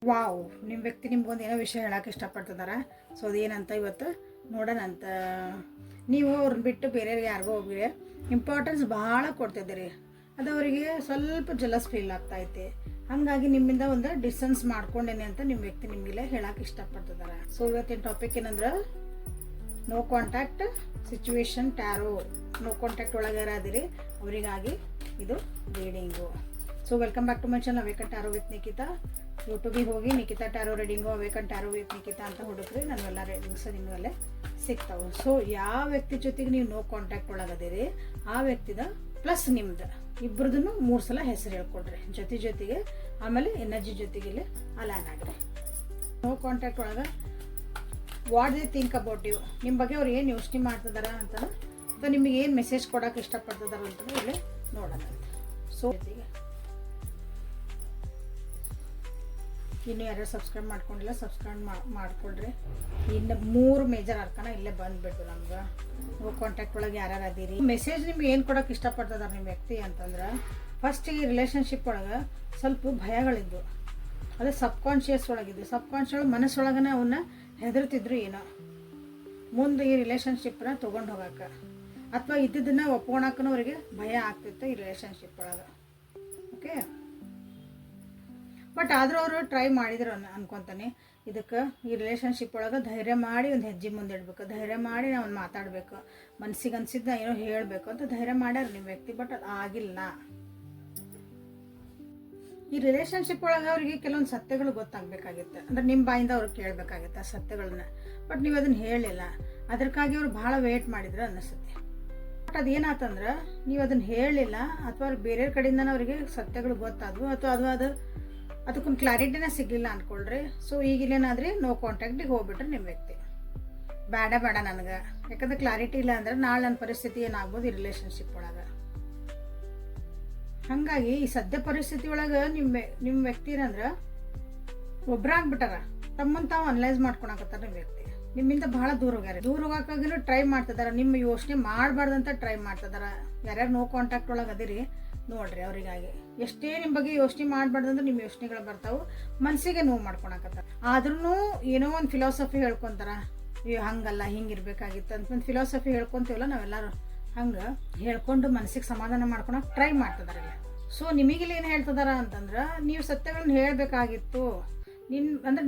Wow, ನಿಮ್ಮ ವ್ಯಕ್ತಿ ನಿಮ್ಗೊಂದು ಏನೋ ವಿಷಯ ಹೇಳಕ್ಕೆ ಇಷ್ಟಪಡ್ತಿದ್ದಾರೆ. ಸೊ ಅದೇನಂತ ಇವತ್ತು ನೋಡೋಣ ಅಂತ. ನೀವು ಅವ್ರನ್ನ ಬಿಟ್ಟು ಬೇರೆಯವ್ರಿಗೆ ಯಾರಿಗೋ ಹೋಗಿರಿ ಇಂಪಾರ್ಟೆನ್ಸ್ ಭಾಳ ಕೊಡ್ತಿದ್ದೀರಿ, ಅದು ಅವರಿಗೆ ಸ್ವಲ್ಪ ಜಲಸ್ ಫೀಲ್ ಆಗ್ತೈತಿ. ಹಾಗಾಗಿ ನಿಮ್ಮಿಂದ ಒಂದು ಡಿಸ್ಟೆನ್ಸ್ ಮಾಡ್ಕೊಂಡೇನೆ ಅಂತ ನಿಮ್ಮ ವ್ಯಕ್ತಿ ನಿಮಗಿಲ್ಲ ಹೇಳಕ್ಕೆ ಇಷ್ಟಪಡ್ತಿದ್ದಾರೆ. ಸೊ ಇವತ್ತಿನ ಟಾಪಿಕ್ ಏನಂದ್ರೆ no contact situation tarot. No contact ಒಳಗೆ ಯಾರಾದಿರಿ ಅವರಿಗಾಗಿ ಇದು reading. So welcome back to my channel awaken tarot with Nikhita. ಯೂಟ್ಯೂಬಿಗೆ ಹೋಗಿ Nikhita tarot reading awaken tarot with Nikhita ಅಂತ ಹುಡುಕ್ರಿ ನನ್ನೆಲ್ಲ ರೀಡಿಂಗ್ಸ್ ನಿಮಗಲ್ಲೇ ಸಿಗ್ತಾವೆ. ಸೊ ಯಾವ ವ್ಯಕ್ತಿ ಜೊತೆಗೆ ನೀವು ನೋ ಕಾಂಟ್ಯಾಕ್ಟ್ ಒಳಗದಿರಿ ಆ ವ್ಯಕ್ತಿದ ಪ್ಲಸ್ ನಿಮ್ದು ಇಬ್ಬರದನ್ನು 3 ಸಲ ಹೆಸರು ಹೇಳ್ಕೊಡ್ರಿ ಜೊತೆಗೆ. ಆಮೇಲೆ ಎನರ್ಜಿ ಜೊತೆಗೆ ಅಲೈನ್ ಆಗ್ರಿ. ನೋ ಕಾಂಟ್ಯಾಕ್ಟ್ ಒಳಗೆ what they think about you, ನಿಮ್ಮ ಬಗ್ಗೆ ಅವ್ರು ಏನು ಯೋಚನೆ ಮಾಡ್ತಿದಾರ ಅಂತ ಅಥವಾ ನಿಮಗೆ ಏನು ಮೆಸೇಜ್ ಕೊಡೋಕೆ ಇಷ್ಟಪಡ್ತಿದಾರ ಅಂತ ಇಲ್ಲಿ ನೋಡೋಣ. ಸೊ ಇನ್ನು ಯಾರು ಸಬ್ಸ್ಕ್ರೈಬ್ ಮಾಡ್ಕೊಂಡಿಲ್ಲ ಸಬ್ಸ್ಕ್ರೈಬ್ ಮಾಡ್ಕೊಳ್ರಿ. ಇನ್ನು 3 ಮೇಜರ್ ಅರ್ಕನ ಇಲ್ಲೇ ಬಂದುಬಿಟ್ಟು ನಮ್ಗೆ ನೋ ಕಾಂಟ್ಯಾಕ್ಟ್ ಒಳಗೆ ಯಾರ್ಯಾರು ಅದೀರಿ. ಮೆಸೇಜ್ ನಿಮ್ಗೆ ಏನು ಕೊಡೋಕೆ ಇಷ್ಟಪಡ್ತಿದಾರೆ ನಿಮ್ಮ ವ್ಯಕ್ತಿ ಅಂತಂದ್ರೆ, ಫಸ್ಟ್ ಈ ರಿಲೇಷನ್ಶಿಪ್ ಒಳಗೆ ಸ್ವಲ್ಪ ಭಯಗಳಿದ್ದು, ಅದೇ ಸಬ್ಕಾನ್ಷಿಯಸ್ ಒಳಗಿದ್ದು. ಸಬ್ಕಾನ್ಷಿಯಸ್ ಮನಸ್ಸೊಳಗನ ಅವನ್ನ ಹೆದರ್ತಿದ್ರು ಏನೋ ಮುಂದೆ ಈ ರಿಲೇಷನ್ಶಿಪ್ನ ತೊಗೊಂಡು ಹೋಗಕ್ಕೆ, ಅಥವಾ ಇದ್ದಿದ್ದನ್ನು ಒಪ್ಕೊಳಕ್ಕೂ ಅವ್ರಿಗೆ ಭಯ ಆಗ್ತಿತ್ತು ಈ ರಿಲೇಷನ್ಶಿಪ್ ಒಳಗೆ. ಓಕೆ, ಬಟ್ ಆದರೂ ಅವರು ಟ್ರೈ ಮಾಡಿದ್ರು ಅನ್ಕೊತಾನೆ. ಇದಕ್ಕೆ ಈ ರಿಲೇಷನ್ಶಿಪ್ ಒಳಗೆ ಧೈರ್ಯ ಮಾಡಿ ಒಂದು ಹೆಜ್ಜೆ ಮುಂದೆ ಇಡಬೇಕು, ಧೈರ್ಯ ಮಾಡಿ ನಾವು ಮಾತಾಡಬೇಕು, ಮನಸ್ಸಿಗೆ ಅನ್ಸಿದ್ದ ಏನೋ ಹೇಳಬೇಕು ಅಂತ ಧೈರ್ಯ ಮಾಡ್ಯಾರ ನಿಮ್ಮ ವ್ಯಕ್ತಿ. ಬಟ್ ಅದು ಆಗಿಲ್ಲ. ಈ ರಿಲೇಷನ್ಶಿಪ್ ಒಳಗೆ ಅವ್ರಿಗೆ ಕೆಲವೊಂದು ಸತ್ಯಗಳು ಗೊತ್ತಾಗಬೇಕಾಗಿತ್ತು, ಅಂದ್ರೆ ನಿಮ್ಮ ಬಾಯಿಂದ ಅವ್ರಿಗೆ ಕೇಳಬೇಕಾಗಿತ್ತು ಆ ಸತ್ಯಗಳನ್ನ. ಬಟ್ ನೀವು ಅದನ್ನು ಹೇಳಲಿಲ್ಲ, ಅದಕ್ಕಾಗಿ ಅವ್ರು ಭಾಳ ವೇಟ್ ಮಾಡಿದ್ರು ಅನ್ನಿಸುತ್ತೆ. ಬಟ್ ಅದೇನಾತಂದ್ರೆ ನೀವು ಅದನ್ನು ಹೇಳಲಿಲ್ಲ, ಅಥವಾ ಅವ್ರಿಗೆ ಬೇರೆಯವ್ರ ಕಡೆಯಿಂದ ಅವರಿಗೆ ಸತ್ಯಗಳು ಗೊತ್ತಾದವು, ಅಥವಾ ಅದಕ್ಕೊಂದು ಕ್ಲಾರಿಟಿನೇ ಸಿಗಲಿಲ್ಲ ಅಂದ್ಕೊಳ್ರಿ. ಸೊ ಈಗಿಲ್ಲೇನಾದ್ರಿ ನೋ ಕಾಂಟ್ಯಾಕ್ಟಿಗೆ ಹೋಗ್ಬಿಟ್ರೆ ನಿಮ್ಮ ವ್ಯಕ್ತಿ ಬೇಡ ನನಗೆ, ಯಾಕಂದ್ರೆ ಕ್ಲಾರಿಟಿ ಇಲ್ಲ ಅಂದ್ರೆ ನಾಳೆ ನನ್ನ ಪರಿಸ್ಥಿತಿ ಏನಾಗ್ಬೋದು ಈ ಒಳಗೆ. ಹಾಗಾಗಿ ಈ ಸದ್ಯ ಪರಿಸ್ಥಿತಿ ಒಳಗೆ ನಿಮ್ಮ ವ್ಯಕ್ತಿ ಏನಂದ್ರೆ ಒಬ್ರಾಗ್ಬಿಟ್ಟಾರ, ತಮ್ಮನ್ನು ತಾವು ಅನಲೈಸ್ ಮಾಡ್ಕೊಳಕತ್ತಾರ ನಿಮ್ಮ ವ್ಯಕ್ತಿ. ನಿಮ್ಮಿಂದ ಬಹಳ ದೂರ ಹೋಗಕ್ಕಾಗಿನೂ ಟ್ರೈ ಮಾಡ್ತಿದಾರ, ನಿಮ್ಮ ಯೋಚನೆ ಮಾಡಬಾರ್ದಂತ ಟ್ರೈ ಮಾಡ್ತಿದಾರ. ಯಾರ್ಯಾರು ನೋ ಕಾಂಟ್ಯಾಕ್ಟ್ ಒಳಗೆ ಅದಿರಿ ನೋಡ್ರಿ, ಅವ್ರಿಗಾಗಿ ಎಷ್ಟೇ ನಿಮ್ಮ ಬಗ್ಗೆ ಯೋಚನೆ ಮಾಡಬಾರ್ದಂದ್ರೆ ನಿಮ್ಮ ಯೋಚನೆಗಳು ಬರ್ತಾವೆ, ಮನಸ್ಸಿಗೆ ನೋವು ಮಾಡ್ಕೊಳಕತ್ತಾರ. ಆದ್ರೂ ಏನೋ ಒಂದು ಫಿಲಾಸಫಿ ಹೇಳ್ಕೊತಾರ, ಹಂಗಲ್ಲ ಹಿಂಗಿರ್ಬೇಕಾಗಿತ್ತು ಅಂತ ಒಂದು ಫಿಲಾಸಫಿ ಹೇಳ್ಕೊಂತೀವಲ್ಲ ನಾವೆಲ್ಲರೂ, ಹಂಗೆ ಹೇಳ್ಕೊಂಡು ಮನಸ್ಸಿಗೆ ಸಮಾಧಾನ ಮಾಡ್ಕೊಳಕ್ಕೆ ಟ್ರೈ ಮಾಡ್ತಿದಾರಲ್ಲ. ಸೊ ನಿಮಗಿಲ್ಲಿ ಏನು ಹೇಳ್ತಿದಾರ ಅಂತಂದ್ರೆ, ನೀವು ಸತ್ಯಗಳನ್ನ ಹೇಳಬೇಕಾಗಿತ್ತು,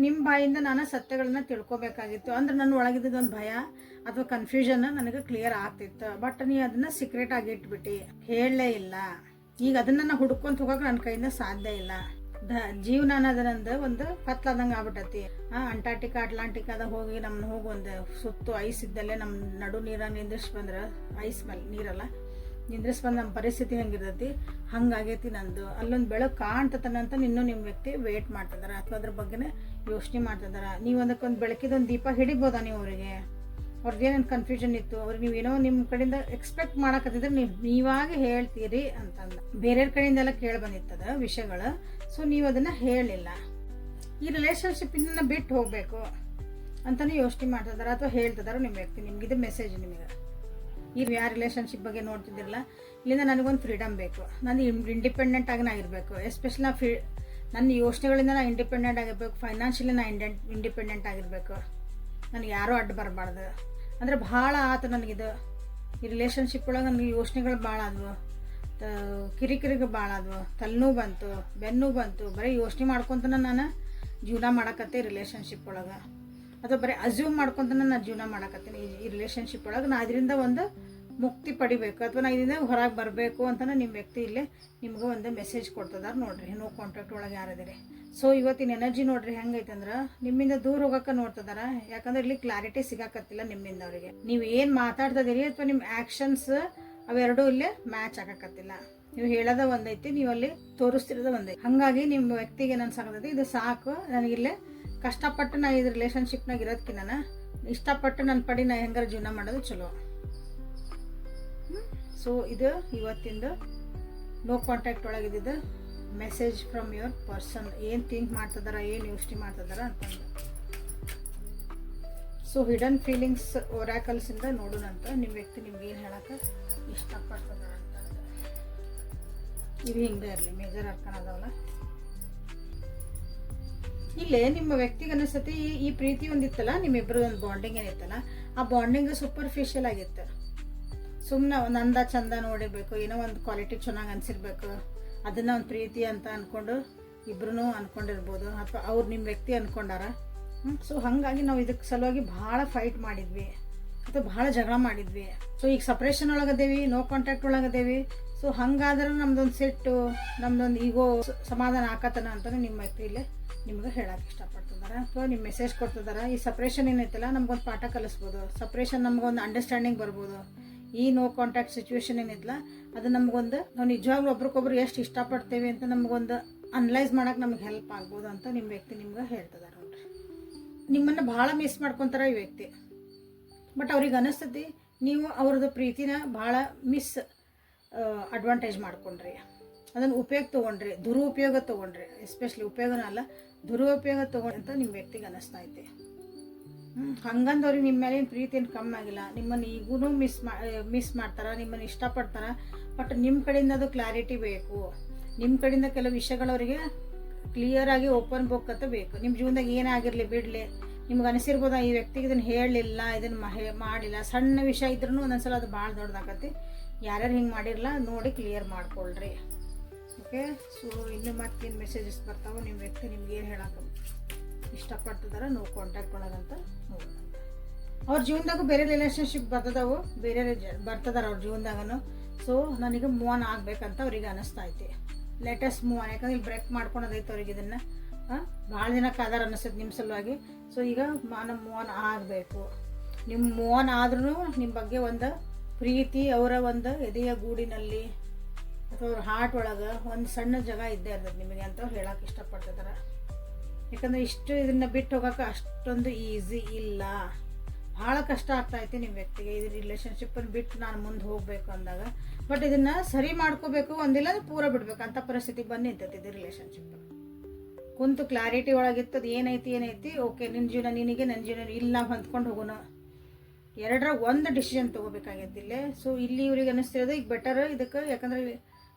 ನಿಮ್ಮ ಬಾಯಿಂದ ನಾನು ಸತ್ಯಗಳನ್ನ ತಿಳ್ಕೊಬೇಕಾಗಿತ್ತು, ಅಂದ್ರೆ ನನ್ನ ಒಳಗಿದ್ದೊಂದು ಭಯ ಅಥವಾ ಕನ್ಫ್ಯೂಷನ್ ನನಗೆ ಕ್ಲಿಯರ್ ಆಗ್ತಿತ್ತು. ಬಟ್ ನೀ ಅದನ್ನ ಸೀಕ್ರೆಟ್ ಆಗಿ ಇಟ್ಬಿಟ್ಟು ಹೇಳಲೇ ಇಲ್ಲ. ಈಗ ಅದನ್ನ ನಾನು ಹುಡ್ಕೊಂತ ಹೋಗಕ್ಕೆ ನನ್ನ ಕೈಯಿಂದ ಸಾಧ್ಯ ಇಲ್ಲ. ಜೀವನ ಅನ್ನೋದರಂದು ಒಂದು ಕತ್ಲಾದಂಗೆ ಆಗ್ಬಿಟ್ಟತಿ. ಅಂಟಾರ್ಟಿಕಾ ಅಟ್ಲಾಂಟಿಕಾದಾಗ ಹೋಗಿ ನಮ್ಮನ್ನ ಹೋಗಿ ಒಂದು ಸುತ್ತು ಐಸ್ ಇದ್ದಲ್ಲೇ ನಮ್ಮ ನಡು ನೀರ ನಿಂದ್ರಿಸಿ ಬಂದ್ರೆ, ಐಸ್ ಮೇಲೆ ನೀರಲ್ಲ ನಿಂದ್ರಿಸಿ ಬಂದು ನಮ್ಮ ಪರಿಸ್ಥಿತಿ ಹೆಂಗಿರ್ತೈತಿ ಹಂಗಾಗೈತಿ ನಂದು. ಅಲ್ಲೊಂದು ಬೆಳಕು ಕಾಣ್ತತನಂತ ಇನ್ನೂ ನಿಮ್ಮ ವ್ಯಕ್ತಿ ವೇಟ್ ಮಾಡ್ತಿದಾರ, ಅಥವಾ ಅದ್ರ ಬಗ್ಗೆನೇ ಯೋಚನೆ ಮಾಡ್ತಿದಾರ. ನೀವು ಅದಕ್ಕೊಂದು ಬೆಳಕಿದೊಂದು ದೀಪ ಹಿಡಿಬೋದಾ ನೀವು ಅವರಿಗೆ? ಅವ್ರದ್ದೇನೇನು ಕನ್ಫ್ಯೂಷನ್ ಇತ್ತು, ಅವ್ರಿಗೆ ನೀವೇನೋ ನಿಮ್ಮ ಕಡೆಯಿಂದ ಎಕ್ಸ್ಪೆಕ್ಟ್ ಮಾಡಕತ್ತಿದ್ರೆ ನೀವಾಗೆ ಹೇಳ್ತೀರಿ ಅಂತಂದ. ಬೇರೆಯವ್ರ ಕಡೆಯಿಂದ ಎಲ್ಲ ಕೇಳಿ ಬಂದಿರ್ತದ ವಿಷಯಗಳು. ಸೊ ನೀವು ಅದನ್ನು ಹೇಳಿಲ್ಲ. ಈ ರಿಲೇಷನ್ಶಿಪ್ಪಿಂದ ಬಿಟ್ಟು ಹೋಗಬೇಕು ಅಂತಲೇ ಯೋಚನೆ ಮಾಡ್ತಿದಾರ ಅಥವಾ ಹೇಳ್ತಿದಾರ ನಿಮ್ಮ ವ್ಯಕ್ತಿ. ನಿಮಗಿದು ಮೆಸೇಜ್. ನಿಮಗೆ ಈ ಯಾವ ರಿಲೇಷನ್ಶಿಪ್ ಬಗ್ಗೆ ನೋಡ್ತಿದ್ದಿರಲ್ಲ, ಇಲ್ಲಿಂದ ನನಗೊಂದು ಫ್ರೀಡಮ್ ಬೇಕು, ನಾನು ಇಂಡಿಪೆಂಡೆಂಟ್ ಆಗಿ ನಾ ಇರಬೇಕು. ಎಸ್ಪೆಷಲಿ ನನ್ನ ಯೋಚನೆಗಳಿಂದ ನಾ ಇಂಡಿಪೆಂಡೆಂಟ್ ಆಗಿರ್ಬೇಕು, ಫೈನಾನ್ಷಿಯಲಿ ನಾ ಇಂಡಿಪೆಂಡೆಂಟ್ ಆಗಿರಬೇಕು, ನನಗೆ ಯಾರೂ ಅಡ್ಡ ಬರಬಾರ್ದು ಅಂದರೆ ಭಾಳ ಆತು ನನಗಿದು. ಈ ರಿಲೇಷನ್ಶಿಪ್ ಒಳಗೆ ನನಗೆ ಯೋಚನೆಗಳು ಭಾಳ ಆದವು, ಕಿರಿಕಿರಿಗೆ ಭಾಳ ಆದವು, ತಲೆನೋವು ಬಂತು, ಬೆನ್ನು ಬಂತು. ಬರೀ ಯೋಚನೆ ಮಾಡ್ಕೊತಾನೆ ನಾನು ಜೀವನ ಮಾಡಕತ್ತೆ ಈ ರಿಲೇಷನ್ಶಿಪ್ ಒಳಗೆ, ಅಥವಾ ಬರೀ ಅಸ್ಯೂಮ್ ಮಾಡ್ಕೊತಾನೆ ನಾನು ಜೀವನ ಮಾಡಕತ್ತೀನಿ ಈ ರಿಲೇಷನ್ಶಿಪ್ ಒಳಗೆ. ನಾ ಇದರಿಂದ ಒಂದು ಮುಕ್ತಿ ಪಡಿಬೇಕು, ಅಥವಾ ನಾ ಇದರಿಂದ ಹೊರಗೆ ಬರಬೇಕು ಅಂತಲೇ ನಿಮ್ಮ ವ್ಯಕ್ತಿ ಇಲ್ಲೇ ನಿಮ್ಗೆ ಒಂದು ಮೆಸೇಜ್ ಕೊಡ್ತಿದಾರೆ ನೋಡ್ರಿ. ನೋ ಕಾಂಟ್ಯಾಕ್ಟ್ ಒಳಗೆ ಯಾರದಿರಿ. ಸೊ ಇವತ್ತಿನ ಎನರ್ಜಿ ನೋಡ್ರಿ ಹೆಂಗೈತೆ ಅಂದ್ರೆ, ನಿಮ್ಮಿಂದ ದೂರ ಹೋಗಕ್ಕೆ ನೋಡ್ತಿದಾರ. ಯಾಕಂದ್ರೆ ಇಲ್ಲಿ ಕ್ಲಾರಿಟಿ ಸಿಗಾಕತ್ತಿಲ್ಲ ನಿಮ್ಮಿಂದ ಅವರಿಗೆ. ನೀವು ಏನು ಮಾತಾಡ್ತಿದ್ದೀರಿ ಅಥವಾ ನಿಮ್ಮ ಆ್ಯಕ್ಷನ್ಸ್ ಅವೆರಡೂ ಇಲ್ಲೇ ಮ್ಯಾಚ್ ಆಗಕತ್ತಿಲ್ಲ. ನೀವು ಹೇಳೋದ ಒಂದೈತಿ, ನೀವು ಅಲ್ಲಿ ತೋರಿಸ್ತಿರೋದ ಒಂದೈತಿ. ಹಾಗಾಗಿ ನಿಮ್ಮ ವ್ಯಕ್ತಿಗೆ ಏನು ಅನ್ಸಾಕತ್ತೈತಿ, ಇದು ಸಾಕು ನನಗಿಲ್ಲೇ ಕಷ್ಟಪಟ್ಟು ನಾ ಇದು ರಿಲೇಷನ್ಶಿಪ್ನಾಗ ಇರೋದಕ್ಕಿನ್ನ ಇಷ್ಟಪಟ್ಟು ನನ್ನ ಪಡಿ ನಾ ಹೆಂಗಾರ ಜೀವನ ಮಾಡೋದು ಚಲೋ. ಸೊ ಇದು ಇವತ್ತಿಂದು ನೋ ಕಾಂಟ್ಯಾಕ್ಟ್ ಒಳಗಿದ್ದು ಮೆಸೇಜ್ ಫ್ರಮ್ ಯುವರ್ ಪರ್ಸನ್. ಏನು ಥಿಂಕ್ ಮಾಡ್ತಿದಾರ, ಏನು ಯೋಚನೆ ಮಾಡ್ತಿದಾರ ಅಂತಂದು. ಸೊ ಹಿಡನ್ ಫೀಲಿಂಗ್ಸ್ ಒರಾಕಲ್ಸಿಂದ ನೋಡೋಣಂತ ನಿಮ್ಮ ವ್ಯಕ್ತಿ ನಿಮ್ಗೆ ಏನು ಹೇಳಕ್ಕೆ ಇಷ್ಟಪಡ್ತಿದಾರ ಅಂತಂದು. ಇದು ಹಿಂಗೆ ಇರಲಿ ಮೇಜರ್ ಅರ್ಕನ್ ಅದಾವಲ್ಲ. ಇಲ್ಲೇ ನಿಮ್ಮ ವ್ಯಕ್ತಿಗೆ ಅನಿಸ್ತತಿ ಈ ಪ್ರೀತಿ ಒಂದಿತ್ತಲ್ಲ, ನಿಮ್ಮಿಬ್ಬರು ಒಂದು ಬಾಂಡಿಂಗ್ ಏನಿತ್ತಲ್ಲ, ಆ ಬಾಂಡಿಂಗ್ ಸೂಪರ್ಫಿಷಿಯಲ್ ಆಗಿತ್ತು. ಸುಮ್ಮನೆ ಒಂದು ಅಂದ ಚಂದ ನೋಡಿರ್ಬೇಕು, ಏನೋ ಒಂದು ಕ್ವಾಲಿಟಿ ಚೆನ್ನಾಗಿ ಅನಿಸಿರ್ಬೇಕು, ಅದನ್ನು ಒಂದು ಪ್ರೀತಿ ಅಂತ ಅಂದ್ಕೊಂಡು ಇಬ್ಬರೂ ಅಂದ್ಕೊಂಡಿರ್ಬೋದು, ಅಥವಾ ಅವ್ರು ನಿಮ್ಮ ವ್ಯಕ್ತಿ ಅಂದ್ಕೊಂಡಾರ. ಸೊ ಹಾಗಾಗಿ ನಾವು ಇದಕ್ಕೆ ಸಲುವಾಗಿ ಭಾಳ ಫೈಟ್ ಮಾಡಿದ್ವಿ ಅಥವಾ ಭಾಳ ಜಗಳ ಮಾಡಿದ್ವಿ. ಸೊ ಈಗ ಸಪ್ರೇಷನ್ ಒಳಗದೇವಿ, ನೋ ಕಾಂಟ್ಯಾಕ್ಟ್ ಒಳಗದೇವಿ. ಸೊ ಹಂಗಾದ್ರೆ ನಮ್ದೊಂದು ಸೆಟ್ಟು, ನಮ್ದೊಂದು ಈಗೋ ಸಮಾಧಾನ ಆಕತನ ಅಂತಲೇ ನಿಮ್ಮ ವ್ಯಕ್ತಿ ಇಲ್ಲೇ ನಿಮ್ಗೆ ಹೇಳಕ್ಕೆ ಇಷ್ಟಪಡ್ತಿದ್ದಾರೆ ಅಥವಾ ನಿಮ್ಮ ಮೆಸೇಜ್ ಕೊಡ್ತಿದ್ದಾರೆ. ಈ ಸಪ್ರೇಷನ್ ಏನೈತಲ್ಲ ನಮ್ಗೊಂದು ಪಾಠ ಕಲಿಸ್ಬೋದು, ಸಪ್ರೇಷನ್ ನಮಗೊಂದು ಅಂಡರ್ಸ್ಟ್ಯಾಂಡಿಂಗ್ ಬರ್ಬೋದು. ಈ ನೋ ಕಾಂಟ್ಯಾಕ್ಟ್ ಸಿಚುವೇಶನ್ ಏನಿತ್ತಲ್ಲ ಅದು ನಮಗೊಂದು, ನಾವು ನಿಜವಾಗ್ಲೂ ಒಬ್ರಿಗೊಬ್ರು ಎಷ್ಟು ಇಷ್ಟಪಡ್ತೇವೆ ಅಂತ ನಮಗೊಂದು ಅನಲೈಸ್ ಮಾಡೋಕೆ ನಮ್ಗೆ ಹೆಲ್ಪ್ ಆಗ್ಬೋದು ಅಂತ ನಿಮ್ಮ ವ್ಯಕ್ತಿ ನಿಮ್ಗೆ ಹೇಳ್ತಿದ್ದಾರೆ ನೋಡ್ರಿ. ನಿಮ್ಮನ್ನು ಭಾಳ ಮಿಸ್ ಮಾಡ್ಕೊತಾರೆ ಈ ವ್ಯಕ್ತಿ. ಬಟ್ ಅವ್ರಿಗೆ ಅನಿಸ್ತತಿ ನೀವು ಅವ್ರದ್ದು ಪ್ರೀತಿನ ಭಾಳ ಅಡ್ವಾಂಟೇಜ್ ಮಾಡ್ಕೊಂಡ್ರಿ, ಅದನ್ನು ಉಪಯೋಗ ತೊಗೊಂಡ್ರಿ, ದುರುಪಯೋಗ ತೊಗೊಂಡ್ರಿ. ಎಸ್ಪೆಷಲಿ ಉಪಯೋಗನ ಅಲ್ಲ, ದುರುಪಯೋಗ ತೊಗೊಂಡ್ರಿ ಅಂತ ನಿಮ್ಮ ವ್ಯಕ್ತಿಗೆ ಅನ್ನಿಸ್ತಾ ಐತಿ. ಹಂಗಂದವ್ರಿಗೆ ನಿಮ್ಮ ಮೇಲಿನ ಪ್ರೀತಿ ಏನು ಕಮ್ಮಿ ಆಗಿಲ್ಲ, ನಿಮ್ಮನ್ನು ಈಗೂ ಮಿಸ್ ಮಾಡ್ತಾರೆ, ನಿಮ್ಮನ್ನು ಇಷ್ಟಪಡ್ತಾರೆ. ಬಟ್ ನಿಮ್ಮ ಕಡೆಯಿಂದ ಅದು ಕ್ಲಾರಿಟಿ ಬೇಕು, ನಿಮ್ಮ ಕಡೆಯಿಂದ ಕೆಲವು ವಿಷಯಗಳವರಿಗೆ ಕ್ಲಿಯರಾಗಿ ಓಪನ್ ಬುಕ್ ಅಂತ ಬೇಕು. ನಿಮ್ಮ ಜೀವನದಾಗ ಏನಾಗಿರಲಿ ಬಿಡಲಿ, ನಿಮ್ಗೆ ಅನಿಸಿರ್ಬೋದು ಈ ವ್ಯಕ್ತಿಗೆ ಇದನ್ನು ಹೇಳಲಿಲ್ಲ, ಇದನ್ನು ಮಾಡಿಲ್ಲ, ಸಣ್ಣ ವಿಷಯ ಇದ್ರೂ ಒಂದೊಂದ್ಸಲ ಅದು ಭಾಳ ದೊಡ್ಡದಾಗತ್ತೆ. ಯಾರ್ಯಾರು ಹಿಂಗೆ ಮಾಡಿರಲ್ಲ ನೋಡಿ ಕ್ಲಿಯರ್ ಮಾಡ್ಕೊಳ್ರಿ. ಓಕೆ, ಸೊ ಇನ್ನು ಮತ್ತೇನು ಮೆಸೇಜಸ್ ಬರ್ತಾವೆ, ನಿಮ್ಮ ವ್ಯಕ್ತಿ ನಿಮ್ಗೆ ಏನು ಹೇಳಕ್ಕೆ ಇಷ್ಟಪಡ್ತಿದಾರೆ ನೋ ಕಾಂಟ್ಯಾಕ್ಟ್ ಒಳಗಂತ ನೋಡೋಣ. ಅವ್ರ ಜೀವನದಾಗೂ ಬೇರೆ ರಿಲೇಷನ್ಶಿಪ್ ಬರ್ತದವು, ಬೇರೆ ಬರ್ತದಾರ ಅವ್ರ ಜೀವನದಾಗನು. ಸೊ ನನಗೆ ಮೂವ್ ಆನ್ ಆಗ್ಬೇಕಂತ ಅವ್ರಿಗೆ ಅನಿಸ್ತಾ ಐತಿ. ಲೇಟೆಸ್ಟ್ ಮೂವ್ ಆನ್, ಯಾಕಂದ್ರೆ ಇಲ್ಲಿ ಬ್ರೇಕ್ ಮಾಡ್ಕೊಳೋದೈತೆ ಅವ್ರಿಗೆ. ಇದನ್ನು ಭಾಳ ದಿನಕ್ಕೆ ಆಧಾರ ಅನ್ನಿಸ್ತೈತೆ ನಿಮ್ಮ ಸಲುವಾಗಿ. ಸೊ ಈಗ ನಾನು ಮೂವ್ ಆನ್ ಆಗಬೇಕು. ನಿಮ್ಮ ಮೂವ್ ಆನ್ ಆದ್ರೂ ನಿಮ್ಮ ಬಗ್ಗೆ ಒಂದು ಪ್ರೀತಿ ಅವರ ಒಂದು ಎದೆಯ ಗೂಡಿನಲ್ಲಿ ಅಥವಾ ಅವ್ರ ಹಾರ್ಟ್ ಒಳಗೆ ಒಂದು ಸಣ್ಣ ಜಾಗ ಇದ್ದೇ ಇರ್ತದೆ ನಿಮಗೆ ಅಂತ ಹೇಳಕ್ಕೆ ಇಷ್ಟಪಡ್ತಿದ್ದಾರೆ. ಯಾಕಂದರೆ ಇಷ್ಟು ಇದನ್ನು ಬಿಟ್ಟು ಹೋಗೋಕೆ ಅಷ್ಟೊಂದು ಈಸಿ ಇಲ್ಲ, ಭಾಳ ಕಷ್ಟ ಆಗ್ತಾಯಿತ್ತು ನಿಮ್ಮ ವ್ಯಕ್ತಿಗೆ ಇದು ರಿಲೇಷನ್ಶಿಪ್ಪನ್ನು ಬಿಟ್ಟು ನಾನು ಮುಂದೆ ಹೋಗಬೇಕು ಅಂದಾಗ. ಬಟ್ ಇದನ್ನು ಸರಿ ಮಾಡ್ಕೋಬೇಕು, ಒಂದಿಲ್ಲ ಪೂರ ಬಿಡ್ಬೇಕು ಅಂತ ಪರಿಸ್ಥಿತಿ ಬಂದು ನಿಂತೈತಿ ಇದು ರಿಲೇಷನ್ಶಿಪ್. ಕುಂತು ಕ್ಲಾರಿಟಿ ಒಳಗಿತ್ತದು ಏನೈತಿ ಓಕೆ, ನಿನ್ನ ಜೀವನ ನಿನಗೆ, ನನ್ನ ಜೀವನ ಇಲ್ಲ, ಹೊಂದ್ಕೊಂಡು ಹೋಗೋಣ, ಎರಡರ ಒಂದು ಡಿಸಿಷನ್ ತೊಗೋಬೇಕಾಗೈತಿ ಇಲ್ಲೇ. ಸೊ ಇಲ್ಲಿ ಇವ್ರಿಗೆ ಅನ್ನಿಸ್ತಿರೋದು ಈಗ ಬೆಟರ್ ಇದಕ್ಕೆ, ಯಾಕಂದರೆ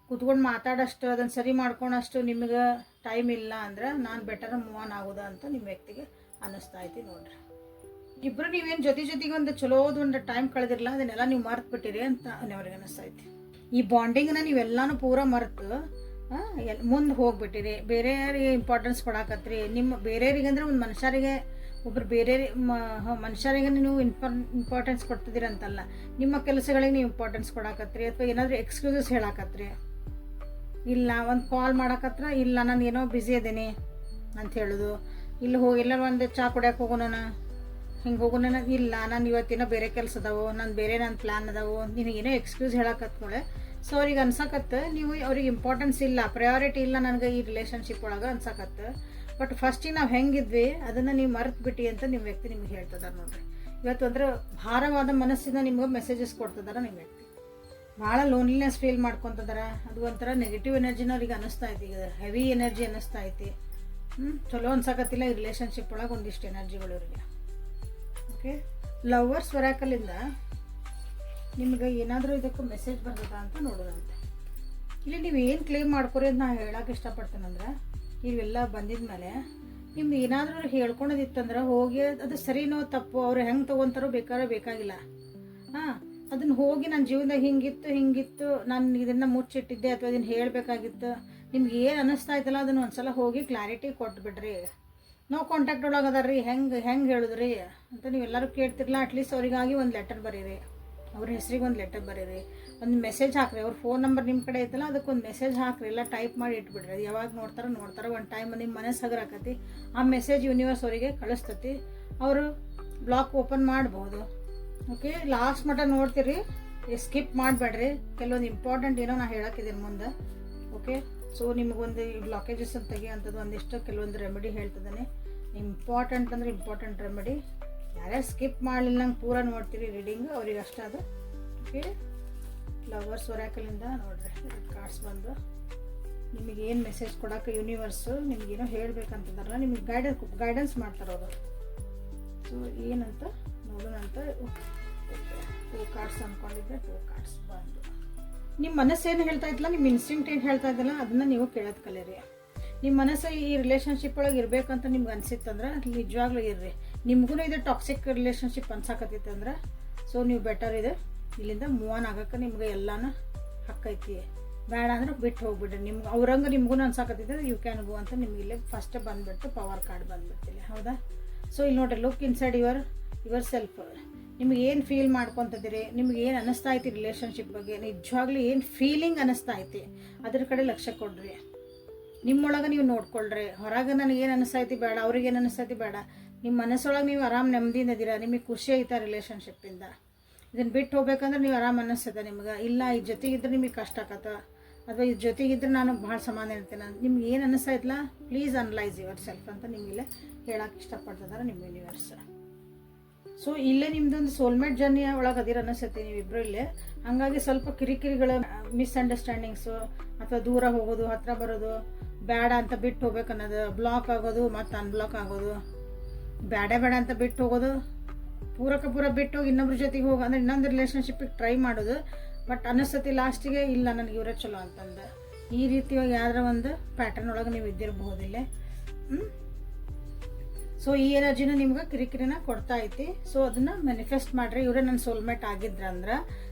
ಕೂತ್ಕೊಂಡು ಮಾತಾಡೋಷ್ಟು ಅದನ್ನು ಸರಿ ಮಾಡ್ಕೊಳಷ್ಟು ನಿಮಗೆ ಟೈಮ್ ಇಲ್ಲ ಅಂದ್ರೆ ನಾನು ಬೆಟರ್ ಮೂವ್ ಆನ್ ಆಗೋದ ಅಂತ ನಿಮ್ಮ ವ್ಯಕ್ತಿಗೆ ಅನ್ನಿಸ್ತಾ ಐತಿ ನೋಡ್ರಿ. ಇಬ್ಬರು ನೀವೇನು ಜೊತೆಗೆ ಒಂದು ಚಲೋದು ಒಂದು ಟೈಮ್ ಕಳೆದಿರಲ್ಲ, ಅದನ್ನೆಲ್ಲ ನೀವು ಮರ್ತು ಬಿಟ್ಟಿರಿ ಅಂತ ಅವ್ರಿಗೆ ಅನ್ನಿಸ್ತಾ ಐತಿ. ಈ ಬಾಂಡಿಂಗ್ನ ನೀವೆಲ್ಲನೂ ಪೂರ ಮರೆತು ಮುಂದೆ ಹೋಗ್ಬಿಟ್ಟಿರಿ, ಬೇರೆಯವರಿಗೆ ಇಂಪಾರ್ಟೆನ್ಸ್ ಕೊಡಾಕತ್ರಿ. ನಿಮ್ಮ ಬೇರೆಯವ್ರಿಗೆ ಅಂದರೆ ಒಂದು ಮನುಷ್ಯರಿಗೆ ಒಬ್ರು ಬೇರೆ ಮನುಷ್ಯರಿಗೆ ನೀವು ಇಂಪಾರ್ಟೆನ್ಸ್ ಕೊಡ್ತಿದ್ದೀರ ಅಂತಲ್ಲ, ನಿಮ್ಮ ಕೆಲಸಗಳಿಗೆ ನೀವು ಇಂಪಾರ್ಟೆನ್ಸ್ ಕೊಡಾಕತ್ರಿ, ಅಥವಾ ಏನಾದರೂ ಎಕ್ಸ್ಕ್ಯೂಸಸ್ ಹೇಳಾಕತ್ರಿ. ಇಲ್ಲ ಒಂದು ಕಾಲ್ ಮಾಡಕತ್ರ, ಇಲ್ಲ ನಾನು ಏನೋ ಬ್ಯುಸಿ ಇದ್ದೀನಿ ಅಂತ ಹೇಳೋದು, ಇಲ್ಲಿ ಎಲ್ಲರೂ ಒಂದು ಚಾ ಕುಡಿಯೋಕೆ ಹೋಗೋಣ, ಹಿಂಗೆ ಹೋಗೋಣ, ಇಲ್ಲ ನಾನು ಇವತ್ತೇನೋ ಬೇರೆ ಕೆಲಸ ಅದಾವು, ನನ್ನ ಪ್ಲ್ಯಾನ್ ಅದಾವು, ನಿನಗೇನೋ ಎಕ್ಸ್ಕ್ಯೂಸ್ ಹೇಳಕತ್ಕೊಳ್ಳೆ. ಸೊ ಅವ್ರಿಗೆ ಅನ್ಸಕತ್ತೆ ನೀವು ಅವ್ರಿಗೆ ಇಂಪಾರ್ಟೆನ್ಸ್ ಇಲ್ಲ, ಪ್ರಯಾರಿಟಿ ಇಲ್ಲ ನನಗೆ ಈ ರಿಲೇಷನ್ಶಿಪ್ ಒಳಗೆ ಅನ್ಸಕತ್ತೆ. ಬಟ್ ಫಸ್ಟಿಗೆ ನಾವು ಹೆಂಗಿದ್ವಿ ಅದನ್ನು ನೀವು ಮರೆತು ಬಿಟ್ಟು ಅಂತ ನಿಮ್ಮ ವ್ಯಕ್ತಿ ನಿಮ್ಗೆ ಹೇಳ್ತಿದ್ದಾರೆ ನೋಡ್ರಿ. ಇವತ್ತು ಅಂದ್ರೆ ಭಾರವಾದ ಮನಸ್ಸಿಂದ ನಿಮ್ಗೆ ಮೆಸೇಜಸ್ ಕೊಡ್ತಿದ್ದಾರೆ ನಿಮ್ಮ ವ್ಯಕ್ತಿ. ಭಾಳ ಲೋನ್ಲಿನೆಸ್ ಫೀಲ್ ಮಾಡ್ಕೊತಿದ್ದಾರೆ, ಅದು ಒಂಥರ ನೆಗೆಟಿವ್ ಎನರ್ಜಿನ ಅವ್ರಿಗೆ ಅನ್ನಿಸ್ತಾ ಐತಿ, ಈಗ ಹೆವಿ ಎನರ್ಜಿ ಅನ್ನಿಸ್ತಾ ಐತಿ. ಚಲೋ ಅನ್ಸಕತ್ತಿಲ್ಲ ಈ ರಿಲೇಷನ್ಶಿಪ್ ಒಳಗೆ ಒಂದಿಷ್ಟು ಎನರ್ಜಿಗಳು ಇವರಿಗೆ. ಓಕೆ, ಲವರ್ಸ್ ವರಾಕಲಿಂದ ನಿಮ್ಗೆ ಏನಾದರೂ ಇದಕ್ಕೂ ಮೆಸೇಜ್ ಬರ್ತದ ಅಂತ ನೋಡೋದಂತೆ. ಇಲ್ಲಿ ನೀವು ಏನು ಕ್ಲೇಮ್ ಮಾಡ್ಕೊರಿ ಅಂತ ನಾನು ಹೇಳಕ್ಕೆ ಇಷ್ಟಪಡ್ತೇನೆಂದ್ರೆ, ಇವೆಲ್ಲ ಬಂದಿದ ಮೇಲೆ ನಿಮ್ದು ಏನಾದರೂ ಹೇಳ್ಕೊಳೋದಿತ್ತಂದ್ರೆ ಹೋಗಿ ಅದು ಸರಿನೋ ತಪ್ಪು ಅವ್ರು ಹೆಂಗೆ ತೊಗೊತಾರೋ ಬೇಕಾಗಿಲ್ಲ. ಅದನ್ನು ಹೋಗಿ ನನ್ನ ಜೀವನದಾಗ ಹಿಂಗಿತ್ತು ನಾನು ಇದನ್ನು ಮುಚ್ಚಿಟ್ಟಿದ್ದೆ ಅಥವಾ ಇದನ್ನು ಹೇಳಬೇಕಾಗಿತ್ತು, ನಿಮ್ಗೆ ಏನು ಅನ್ನಿಸ್ತಾ ಇತ್ತಲ್ಲ ಅದನ್ನು ಒಂದ್ಸಲ ಹೋಗಿ ಕ್ಲಾರಿಟಿ ಕೊಟ್ಬಿಡ್ರಿ. ನೋ ಕಾಂಟ್ಯಾಕ್ಟ್ ಒಳಗೆ ಅದಾರ್ರಿ, ಹೆಂಗೆ ಹೇಳಿದ್ರಿ ಅಂತ ನೀವೆಲ್ಲರೂ ಕೇಳ್ತಿರಲ್ಲ. ಅಟ್ಲೀಸ್ಟ್ ಅವರಿಗಾಗಿ ಒಂದು ಲೆಟರ್ ಬರೀರಿ, ಅವ್ರ ಹೆಸ್ರಿಗೆ ಒಂದು ಲೆಟರ್ ಬರೀರಿ, ಒಂದು ಮೆಸೇಜ್ ಹಾಕ್ರಿ. ಅವ್ರ ಫೋನ್ ನಂಬರ್ ನಿಮ್ಮ ಕಡೆ ಐತಲ್ಲ ಅದಕ್ಕೊಂದು ಮೆಸೇಜ್ ಹಾಕ್ರಿ, ಇಲ್ಲ ಟೈಪ್ ಮಾಡಿ ಇಟ್ಬಿಡ್ರಿ. ಅದು ಯಾವಾಗ ನೋಡ್ತಾರೆ ಒಂದು ಟೈಮ್ ನಿಮ್ಮ ಮನಸ್ಸು ಹಗರಾಕತಿ, ಆ ಮೆಸೇಜ್ ಯೂನಿವರ್ಸ್ ಅವರಿಗೆ ಕಳಿಸ್ತತಿ, ಅವರು ಬ್ಲಾಕ್ ಓಪನ್ ಮಾಡ್ಬೋದು. ಓಕೆ, ಲಾಸ್ಟ್ ಮಟ್ಟ ನೋಡ್ತೀರಿ, ಸ್ಕಿಪ್ ಮಾಡಬೇಡ್ರಿ. ಕೆಲವೊಂದು ಇಂಪಾರ್ಟೆಂಟ್ ಏನೋ ನಾನು ಹೇಳಕ್ಕಿದ್ದೀನಿ ಮುಂದೆ. ಓಕೆ, ಸೊ ನಿಮಗೊಂದು ಬ್ಲಾಕೇಜಸ್ ಅಂತ ತೆಗಿಯೋಂಥದ್ದು ಒಂದಿಷ್ಟು ಕೆಲವೊಂದು ರೆಮಿಡಿ ಹೇಳ್ತಿದ್ದಾನೆ. ಇಂಪಾರ್ಟೆಂಟ್ ಅಂದರೆ ಇಂಪಾರ್ಟೆಂಟ್ ರೆಮಿಡಿ. ಯಾರ್ಯಾರು ಸ್ಕಿಪ್ ಮಾಡಲಿಲ್ಲ ನಂಗೆ ಪೂರ ನೋಡ್ತೀರಿ ರೀಡಿಂಗ್ ಅವ್ರಿಗೆ ಅಷ್ಟೇ ಅದು. ಓಕೆ, ಲವರ್ಸ್ ಒರಾಕಲಿಂದ ನೋಡ್ರಿ ಕಾರ್ಡ್ಸ್ ಬಂದು ನಿಮಗೇನು ಮೆಸೇಜ್ ಕೊಡೋಕೆ ಯೂನಿವರ್ಸು ನಿಮಗೇನೋ ಹೇಳ್ಬೇಕಂತಂದ್ರಲ್ಲ, ನಿಮಗೆ ಗೈಡೆನ್ಸ್ ಮಾಡ್ತಾರೆ ಅವರು. ಸೊ ಏನಂತ ನೋಡೋಣ ಅಂತ. ಟೂ ಕಾರ್ಡ್ಸ್ ಅಂದ್ಕೊಂಡಿದ್ದೆ, 2 ಕಾರ್ಡ್ಸ್ ಬಂದು ನಿಮ್ಮ ಮನಸ್ಸೇನು ಹೇಳ್ತಾ ಇತ್ತಲ್ಲ, ನಿಮ್ಮ ಇನ್ಸ್ಟಿಂಕ್ಟ್ ಏನು ಹೇಳ್ತಾ ಇದ್ದಲ್ಲ ಅದನ್ನು ನೀವು ಕೇಳೋದು ಕಲೀರಿ. ನಿಮ್ಮ ಮನಸ್ಸು ಈ ರಿಲೇಷನ್ಶಿಪ್ ಒಳಗೆ ಇರಬೇಕಂತ ನಿಮ್ಗೆ ಅನಿಸಿತ್ತಂದ್ರೆ ನಿಜವಾಗ್ಲೂ ಇರ್ರಿ. ನಿಮ್ಗೂ ಇದು ಟಾಕ್ಸಿಕ್ ರಿಲೇಷನ್ಶಿಪ್ ಅನ್ಸಾಕತ್ತೈತಂದ್ರೆ ಸೊ ನೀವು ಬೆಟರ್ ಇದೆ ಇಲ್ಲಿಂದ ಮೂವ್ ಆನ್ ಆಗಕ್ಕೆ ನಿಮ್ಗೆ ಎಲ್ಲಾನು ಹಕ್ಕೈತಿ. ಬೇಡ ಅಂದ್ರೆ ಬಿಟ್ಟು ಹೋಗ್ಬಿಡ್ರಿ. ನಿಮ್ಗೆ ಅವ್ರಂಗೆ ನಿಮ್ಗೂ ಅನ್ಸಾಕತ್ತಿದ್ರೆ ಯು ಕ್ಯಾನ್ ಗೋ ಅಂತ ನಿಮ್ಗೆ ಇಲ್ಲೇ ಫಸ್ಟ್ ಬಂದುಬಿಟ್ಟು ಪವರ್ ಕಾರ್ಡ್ ಬಂದುಬಿಡ್ತಿಲ್ಲ. ಹೌದಾ? ಸೊ ಇಲ್ಲಿ ನೋಡ್ರಿ, ಲುಕ್ ಇನ್ಸೈಡ್ ಯುವರ್ ಸೆಲ್ಫ್. ನಿಮ್ಗೆ ಏನು ಫೀಲ್ ಮಾಡ್ಕೊತಿದ್ದೀರಿ, ನಿಮ್ಗೆ ಏನು ಅನ್ನಿಸ್ತಾ ಐತಿ ರಿಲೇಷನ್ಶಿಪ್ ಬಗ್ಗೆ, ನಿಜವಾಗ್ಲೂ ಏನು ಫೀಲಿಂಗ್ ಅನ್ನಿಸ್ತಾ ಐತಿ ಅದ್ರ ಕಡೆ ಲಕ್ಷ್ಯ ಕೊಡ್ರಿ. ನಿಮ್ಮೊಳಗೆ ನೀವು ನೋಡ್ಕೊಳ್ರಿ. ಹೊರಗೆ ನನಗೆ ಏನು ಅನ್ನಿಸ್ತೈತಿ ಬೇಡ, ಅವ್ರಿಗೆ ಏನು ಅನ್ನಿಸ್ತೈತಿ ಬೇಡ. ನಿಮ್ಮ ಮನಸ್ಸೊಳಗೆ ನೀವು ಆರಾಮ್ ನೆಮ್ಮದಿಯಿಂದ ಇದ್ದೀರಾ, ನಿಮಗೆ ಖುಷಿ ಐತಾ ರಿಲೇಷನ್ಶಿಪ್ಪಿಂದ. ಇದನ್ನು ಬಿಟ್ಟು ಹೋಗ್ಬೇಕಂದ್ರೆ ನೀವು ಆರಾಮ್ ಅನ್ನಿಸ್ತದೆ ನಿಮ್ಗೆ. ಇಲ್ಲ ಈ ಜೊತೆಗಿದ್ರೆ ನಿಮಗೆ ಕಷ್ಟ ಆಗತ್ತ, ಅಥವಾ ಈ ಜೊತೆಗಿದ್ರೆ ನಾನು ಭಾಳ ಸಮಾಧಾನ ಇರ್ತೀನಿ. ನಿಮ್ಗೆ ಏನು ಅನ್ನಿಸ್ತಾಯಿತ್ತಲ್ಲ, ಪ್ಲೀಸ್ ಅನಲೈಸ್ ಯುವರ್ ಸೆಲ್ಫ್ ಅಂತ ನಿಮಗಿಲ್ಲೇ ಹೇಳಕ್ಕೆ ಇಷ್ಟಪಡ್ತಿದ್ದಾರೆ ನಿಮ್ಮ ಯೂನಿವರ್ಸ್. ಸೊ ಇಲ್ಲೇ ನಿಮ್ದೊಂದು ಸೋಲ್ಮೇಟ್ ಜರ್ನಿ ಒಳಗೆ ಅದಿರ ಅನ್ನಿಸ್ತೈತಿ ನೀವಿಬ್ಬರು ಇಲ್ಲೇ. ಹಾಗಾಗಿ ಸ್ವಲ್ಪ ಕಿರಿಕಿರಿಗಳ ಮಿಸ್ಅಂಡರ್ಸ್ಟ್ಯಾಂಡಿಂಗ್ಸು ಅಥವಾ ದೂರ ಹೋಗೋದು, ಹತ್ತಿರ ಬರೋದು, ಬೇಡ ಅಂತ ಬಿಟ್ಟು ಹೋಗ್ಬೇಕು ಅನ್ನೋದು, ಬ್ಲಾಕ್ ಆಗೋದು ಮತ್ತು ಅನ್ಬ್ಲಾಕ್ ಆಗೋದು, ಬೇಡ ಅಂತ ಬಿಟ್ಟು ಹೋಗೋದು, ಪೂರ ಬಿಟ್ಟು ಹೋಗಿ ಇನ್ನೊಬ್ರ ಜೊತೆಗೆ ಹೋಗಿ ಅಂದರೆ ಇನ್ನೊಂದು ರಿಲೇಷನ್ಶಿಪ್ಪಿಗೆ ಟ್ರೈ ಮಾಡೋದು. ಬಟ್ ಅನ್ನಿಸ್ತತಿ ಲಾಸ್ಟಿಗೆ ಇಲ್ಲ ನನಗೆ ಇವರೇ ಚಲೋ ಅಂತಂದು. ಈ ರೀತಿಯಾಗಿ ಯಾವ್ದಾರ ಒಂದು ಪ್ಯಾಟರ್ನ್ ಒಳಗೆ ನೀವು ಇದ್ದಿರಬಹುದಿಲ್ಲೇ. ಸೊ ಈ ಎನರ್ಜಿನ ನಿಮ್ಗೆ ಕಿರಿಕಿರಿನ ಕೊಡ್ತಾ ಐತಿ. ಸೊ ಅದನ್ನು ಮ್ಯಾನಿಫೆಸ್ಟ್ ಮಾಡಿರಿ. ಇವರೇ ನನ್ನ ಸೋಲ್ಮೇಟ್ ಆಗಿದ್ರಂದ್ರೆ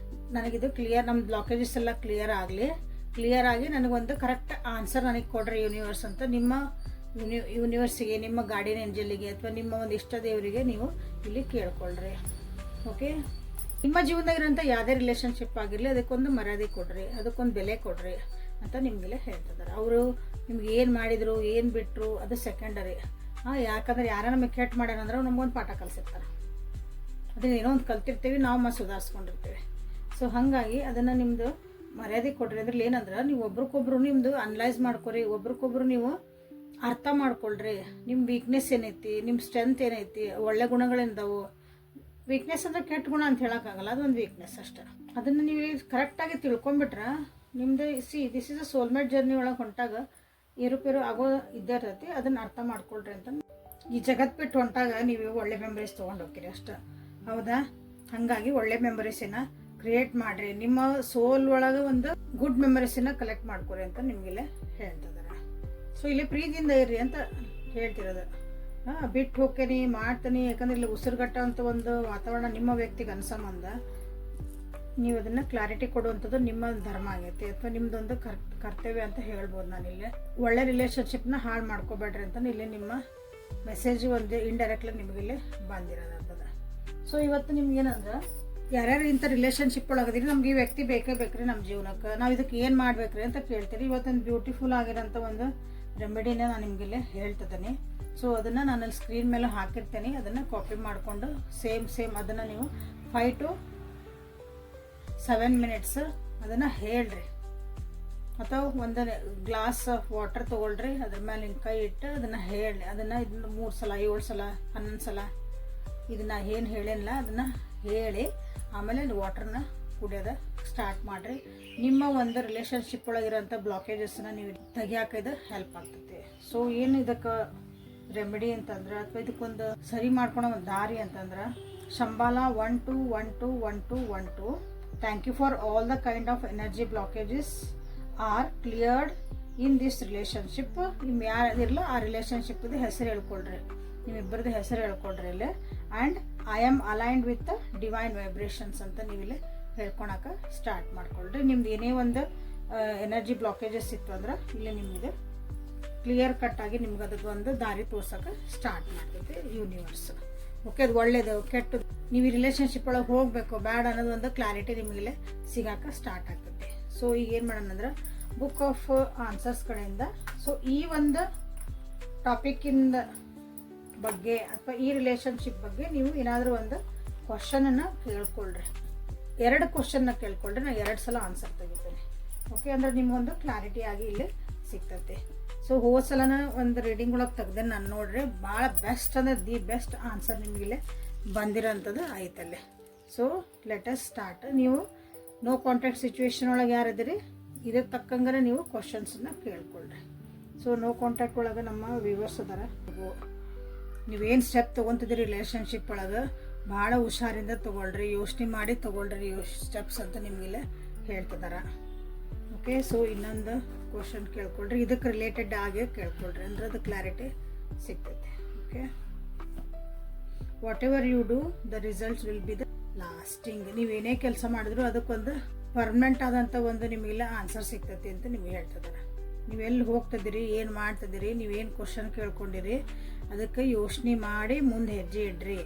ನನಗಿದು ಕ್ಲಿಯರ್, ನಮ್ಮ ಬ್ಲಾಕೇಜಸ್ ಎಲ್ಲ ಕ್ಲಿಯರ್ ಆಗಿ ನನಗೊಂದು ಕರೆಕ್ಟ್ ಆನ್ಸರ್ ನನಗೆ ಕೊಡ್ರಿ ಯೂನಿವರ್ಸ್ ಅಂತ ನಿಮ್ಮ ಯೂನಿವರ್ಸಿಗೆ, ನಿಮ್ಮ ಗಾರ್ಡಿಯನ್ ಏಂಜಲಿಗೆ ಅಥವಾ ನಿಮ್ಮ ಒಂದು ಇಷ್ಟ ದೇವರಿಗೆ ನೀವು ಇಲ್ಲಿ ಕೇಳ್ಕೊಳ್ರಿ. ಓಕೆ, ನಿಮ್ಮ ಜೀವನದಾಗಿರೋಂಥ ಯಾವುದೇ ರಿಲೇಷನ್ಶಿಪ್ ಆಗಿರಲಿ ಅದಕ್ಕೊಂದು ಮರ್ಯಾದೆ ಕೊಡ್ರಿ, ಅದಕ್ಕೊಂದು ಬೆಲೆ ಕೊಡ್ರಿ ಅಂತ ನಿಮಗೆಲ್ಲ ಹೇಳ್ತಿದ್ದಾರೆ. ಅವರು ನಿಮ್ಗೆ ಏನು ಮಾಡಿದರು, ಏನು ಬಿಟ್ಟರು ಅದು ಸೆಕೆಂಡರಿ. ಯಾಕಂದ್ರೆ ಯಾರ ನಮಗೆ ಕೆಟ್ಟ ಮಾಡ್ಯಾರಂದ್ರೆ ನಮಗೊಂದು ಪಾಠ ಕಲಿಸಿರ್ತಾರೆ. ಅದನ್ನ ಏನೋ ಒಂದು ಕಲ್ತಿರ್ತೀವಿ, ನಾವು ಸುಧಾರಿಸ್ಕೊಂಡಿರ್ತೀವಿ. ಸೊ ಹಾಗಾಗಿ ಅದನ್ನು ನಿಮ್ಮದು ಮರ್ಯಾದೆ ಕೊಡ್ರಿ. ಅದ್ರಲ್ಲಿ ಏನಂದ್ರೆ ನೀವು ಒಬ್ರಿಗೊಬ್ರು ನಿಮ್ಮದು ಅನಲೈಸ್ ಮಾಡ್ಕೊರಿ, ಒಬ್ರಿಗೊಬ್ರು ನೀವು ಅರ್ಥ ಮಾಡ್ಕೊಳ್ರಿ. ನಿಮ್ಮ ವೀಕ್ನೆಸ್ ಏನೈತಿ, ನಿಮ್ಮ ಸ್ಟ್ರೆಂತ್ ಏನೈತಿ, ಒಳ್ಳೆ ಗುಣಗಳಿಂದವು. ವೀಕ್ನೆಸ್ ಅಂದರೆ ಕೆಟ್ಟ ಗುಣ ಅಂತ ಹೇಳೋಕ್ಕಾಗಲ್ಲ, ಅದೊಂದು ವೀಕ್ನೆಸ್ ಅಷ್ಟೆ. ಅದನ್ನು ನೀವು ಕರೆಕ್ಟಾಗಿ ತಿಳ್ಕೊಂಬಿಟ್ರೆ ನಿಮ್ಮದು this is a soulmate journey ಒಳಗೆ ಹೊಂಟಾಗ ಏರುಪೇರು ಆಗೋ ಇದ್ದೇ ಇರ್ತೈತಿ. ಅದನ್ನು ಅರ್ಥ ಮಾಡ್ಕೊಳ್ರಿ ಅಂತ. ಈ ಜಗತ್ತು ಬಿಟ್ಟು ಹೊಂಟಾಗ ನೀವು ಒಳ್ಳೆ ಮೆಮರೀಸ್ ತೊಗೊಂಡು ಹೋಗ್ತೀರಿ ಅಷ್ಟೆ. ಹೌದಾ? ಹಾಗಾಗಿ ಒಳ್ಳೆ ಮೆಮರೀಸಿನ ಕ್ರಿಯೇಟ್ ಮಾಡಿರಿ. ನಿಮ್ಮ ಸೋಲ್ ಒಳಗೆ ಒಂದು ಗುಡ್ ಮೆಮರೀಸಿನ ಕಲೆಕ್ಟ್ ಮಾಡ್ಕೊರಿ ಅಂತ ನಿಮಗಿಲ್ಲೇ ಹೇಳ್ತಿದ್ದಾರೆ. ಸೊ ಇಲ್ಲಿ ಪ್ರೀತಿಯಿಂದ ಇರ್ರಿ ಅಂತ ಹೇಳ್ತಿರೋದು. ಬಿಟ್ಟು ಹೋಗ್ತೀನಿ ಮಾಡ್ತೀನಿ, ಯಾಕಂದ್ರೆ ಇಲ್ಲಿ ಉಸಿರುಗಟ್ಟ ಅಂತ ಒಂದು ವಾತಾವರಣ ನಿಮ್ಮ ವ್ಯಕ್ತಿಗೆ ಅನ್ಸಂಬಂಧ ನೀವು ಅದನ್ನು ಕ್ಲಾರಿಟಿ ಕೊಡುವಂಥದ್ದು ನಿಮ್ಮ ಧರ್ಮ ಆಗೈತಿ ಅಥವಾ ನಿಮ್ಮದೊಂದು ಕರ್ತವ್ಯ ಅಂತ ಹೇಳ್ಬೋದು. ನಾನಿಲ್ಲಿ ಒಳ್ಳೆ ರಿಲೇಷನ್ಶಿಪ್ನ ಹಾಳು ಮಾಡ್ಕೋಬೇಡ್ರಿ ಅಂತ ಇಲ್ಲಿ ನಿಮ್ಮ ಮೆಸೇಜ್ ಒಂದು ಇಂಡೈರೆಕ್ಟ್ಲಿ ನಿಮಗಿಲ್ಲಿ ಬಂದಿರೋದಂಥದ್ದು. ಸೊ ಇವತ್ತು ನಿಮ್ಗೇನಂದ್ರೆ ಯಾರ್ಯಾರು ಇಂಥ ರಿಲೇಷನ್ಶಿಪ್ ಒಳಗದಿರಿ, ನಮ್ಗೆ ಈ ವ್ಯಕ್ತಿ ಬೇಕೇ ಬೇಕ್ರಿ ನಮ್ಮ ಜೀವನಕ್ಕೆ, ನಾವು ಇದಕ್ಕೆ ಏನು ಮಾಡ್ಬೇಕ್ರಿ ಅಂತ ಕೇಳ್ತೀರಿ. ಇವತ್ತೊಂದು ಬ್ಯೂಟಿಫುಲ್ ಆಗಿರೋಂಥ ಒಂದು ರೆಮಿಡಿನ ನಾನು ನಿಮಗಿಲ್ಲಿ ಹೇಳ್ತಿದ್ದೀನಿ. ಸೊ ಅದನ್ನು ನಾನಲ್ಲಿ ಸ್ಕ್ರೀನ್ ಮೇಲೆ ಹಾಕಿರ್ತೀನಿ. ಅದನ್ನು ಕಾಪಿ ಮಾಡಿಕೊಂಡು ಸೇಮ್ ಅದನ್ನು ನೀವು 5 to 7 minutes ಅದನ್ನು ಹೇಳ್ರಿ. ಅಥವಾ ಒಂದು ಗ್ಲಾಸ್ ಆಫ್ ವಾಟರ್ ತೊಗೊಳ್ರಿ, ಅದ್ರ ಮೇಲೆ ಹಿಂಗೆ ಕೈ ಇಟ್ಟು ಅದನ್ನು ಹೇಳಿ. ಅದನ್ನು 3 ಸಲ 7 ಸಲ 11 ಸಲ ಇದನ್ನು ಏನು ಹೇಳಿಲ್ಲ ಅದನ್ನು ಹೇಳಿ ಆಮೇಲೆ ವಾಟರ್ನ ಕುಡಿಯೋದು ಸ್ಟಾರ್ಟ್ ಮಾಡಿರಿ. ನಿಮ್ಮ ಒಂದು ರಿಲೇಷನ್ಶಿಪ್ ಒಳಗಿರೋಂಥ ಬ್ಲಾಕೇಜಸ್ನ ನೀವು ತೆಗಿಯಾಕಿದು ಹೆಲ್ಪ್ ಆಗ್ತೈತಿ. ಸೊ ಏನು ಇದಕ್ಕೆ ರೆಮಿಡಿ ಅಂತಂದ್ರೆ ಅಥವಾ ಇದಕ್ಕೊಂದು ಸರಿ ಮಾಡ್ಕೊಳೋ ಒಂದು ದಾರಿ ಅಂತಂದ್ರೆ Shambhala 1 2 1 2 1 2 1 2. Thank you for all the kind of energy blockages are cleared in this relationship. ನಿಮ್ಮ ಯಾರಿರಲ್ಲ ಆ ರಿಲೇಷನ್ಶಿಪ್ದು ಹೆಸರು ಹೇಳ್ಕೊಳ್ರಿ, ನಿಮ್ಮಿಬ್ಬರದ್ದು ಹೆಸರು ಹೇಳ್ಕೊಳ್ರಿ ಇಲ್ಲಿ. And I am aligned with divine vibrations ಅಂತ ನೀವಿಲ್ಲಿ ಹೇಳ್ಕೊಳಕ್ಕೆ ಸ್ಟಾರ್ಟ್ ಮಾಡ್ಕೊಳ್ರಿ. ನಿಮ್ದು ಏನೇ ಒಂದು ಎನರ್ಜಿ ಬ್ಲಾಕೇಜಸ್ ಇತ್ತು ಅಂದ್ರೆ ಇಲ್ಲಿ ನಿಮಗೆ ಕ್ಲಿಯರ್ ಕಟ್ಟಾಗಿ ನಿಮ್ಗೆ ಅದಕ್ಕೆ ಒಂದು ದಾರಿ ತೋರ್ಸೋಕೆ ಸ್ಟಾರ್ಟ್ ಮಾಡ್ತೈತೆ ಯೂನಿವರ್ಸ್. ಓಕೆ, ಅದು ಒಳ್ಳೇದು ಕೆಟ್ಟದ್ದು ನೀವು ಈ ರಿಲೇಷನ್ಶಿಪ್ ಒಳಗೆ ಹೋಗಬೇಕು ಬೇಡ ಅನ್ನೋದು ಒಂದು ಕ್ಲಾರಿಟಿ ನಿಮಗಿಲ್ಲೇ ಸಿಗಾಕ ಸ್ಟಾರ್ಟ್ ಆಗ್ತೈತೆ. ಸೊ ಈಗ ಏನು ಮಾಡೋಣ ಅಂದ್ರೆ ಬುಕ್ ಆಫ್ ಆನ್ಸರ್ಸ್ ಕಡೆಯಿಂದ ಸೊ ಈ ಒಂದು ಟಾಪಿಕ್ಕಿಂದ ಬಗ್ಗೆ ಅಥವಾ ಈ ರಿಲೇಷನ್ಶಿಪ್ ಬಗ್ಗೆ ನೀವು ಏನಾದರೂ ಒಂದು ಕ್ವಶನನ್ನು ಕೇಳ್ಕೊಳ್ರಿ. 2 ಕ್ವಶನ್ನ ಕೇಳ್ಕೊಳ್ರಿ, ನಾನು 2 ಸಲ ಆನ್ಸರ್ ತೆಗಿತೇನೆ. ಓಕೆ, ಅಂದರೆ ನಿಮಗೊಂದು ಕ್ಲಾರಿಟಿ ಆಗಿ ಇಲ್ಲಿ ಸಿಗ್ತೈತೆ. ಸೊ ಹೋದ ಸಲನ ಒಂದು ರೀಡಿಂಗ್ ಒಳಗೆ ತೆಗ್ದೆ ನಾನು ನೋಡ್ರಿ, ಭಾಳ ಬೆಸ್ಟ್ ಅಂದರೆ ದಿ ಬೆಸ್ಟ್ ಆನ್ಸರ್ ನಿಮಗಿಲ್ಲೇ ಬಂದಿರೋಂಥದ್ದು ಐತಲ್ಲಿ. So let us start. ನೀವು ನೋ ಕಾಂಟ್ಯಾಕ್ಟ್ ಸಿಚುವೇಶನ್ ಒಳಗೆ ಯಾರಿದ್ದೀರಿ ಇದಕ್ಕೆ ತಕ್ಕಂಗೆ ನೀವು ಕ್ವಶನ್ಸನ್ನ ಕೇಳ್ಕೊಳ್ರಿ. ಸೊ ನೋ ಕಾಂಟ್ಯಾಕ್ಟ್ ಒಳಗೆ ನಮ್ಮ ವ್ಯೂವರ್ಸ್ ಅದಾರ. ನೀವೇನು ಸ್ಟೆಪ್ ತೊಗೊತಿದ್ದೀರಿ ರಿಲೇಷನ್ಶಿಪ್ ಒಳಗೆ ಭಾಳ ಹುಷಾರಿಂದ ತೊಗೊಳ್ರಿ, ಯೋಚನೆ ಮಾಡಿ ತೊಗೊಳ್ರಿ ಸ್ಟೆಪ್ಸ್ ಅಂತ ನಿಮಗಿಲ್ಲೇ ಹೇಳ್ತಿದಾರ. ಓಕೆ, ಸೊ ಇನ್ನೊಂದು ಕ್ವಶನ್ ಕೇಳ್ಕೊಳ್ರಿ, ಇದಕ್ಕೆ ರಿಲೇಟೆಡ್ ಆಗೇ ಕೇಳ್ಕೊಳ್ರಿ, ಅಂದ್ರೆ ಅದು ಕ್ಲಾರಿಟಿ ಸಿಗ್ತೈತೆ. Okay, whatever you do the results will be the lasting. ನೀವೇನೇ ಕೆಲಸ ಮಾಡಿದ್ರು ಅದಕ್ಕೊಂದು ಪರ್ಮನೆಂಟ್ ಆದಂಥ ಒಂದು ನಿಮಗೆಲ್ಲ ಆನ್ಸರ್ ಸಿಗ್ತೈತಿ ಅಂತ ನಿಮ್ಗೆ ಹೇಳ್ತಿದ್ದಾರೆ. ನೀವೆಲ್ಲಿ ಹೋಗ್ತಿದ್ದೀರಿ, ಏನು ಮಾಡ್ತಿದ್ದೀರಿ, ನೀವೇನು ಕ್ವಶನ್ ಕೇಳ್ಕೊಂಡಿರಿ ಅದಕ್ಕೆ ಯೋಚನೆ ಮಾಡಿ ಮುಂದೆ ಹೆಜ್ಜೆ ಇಡ್ರಿ.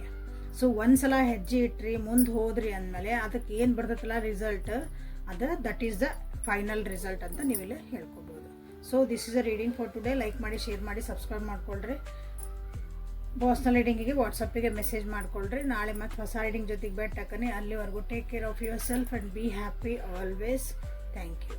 ಸೊ ಒಂದ್ಸಲ ಹೆಜ್ಜೆ ಇಟ್ರಿ, ಮುಂದೆ ಹೋದ್ರಿ ಅಂದಮೇಲೆ ಅದಕ್ಕೆ ಏನು ಬರ್ತೈತಲ್ಲ result, that is the final result ಅಂತ ನೀವೆಲ್ಲ ಹೇಳ್ಕೊಬೋದು. So this is a reading for today. Like ಮಾಡಿ, ಶೇರ್ ಮಾಡಿ, ಸಬ್ಸ್ಕ್ರೈಬ್ ಮಾಡ್ಕೊಳ್ರಿ. ಪರ್ಸ್ನಲ್ ರೀಡಿಂಗಿಗೆ ವಾಟ್ಸಪ್ಪಿಗೆ ಮೆಸೇಜ್ ಮಾಡ್ಕೊಳ್ರಿ. ನಾಳೆ ಮತ್ತೆ ಹೊಸ ರೀಡಿಂಗ್ ಜೊತೆಗೆ ಭೇಟಿ ಹಾಕನೆ. ಅಲ್ಲಿವರೆಗೂ take care of yourself and be happy always. Thank you.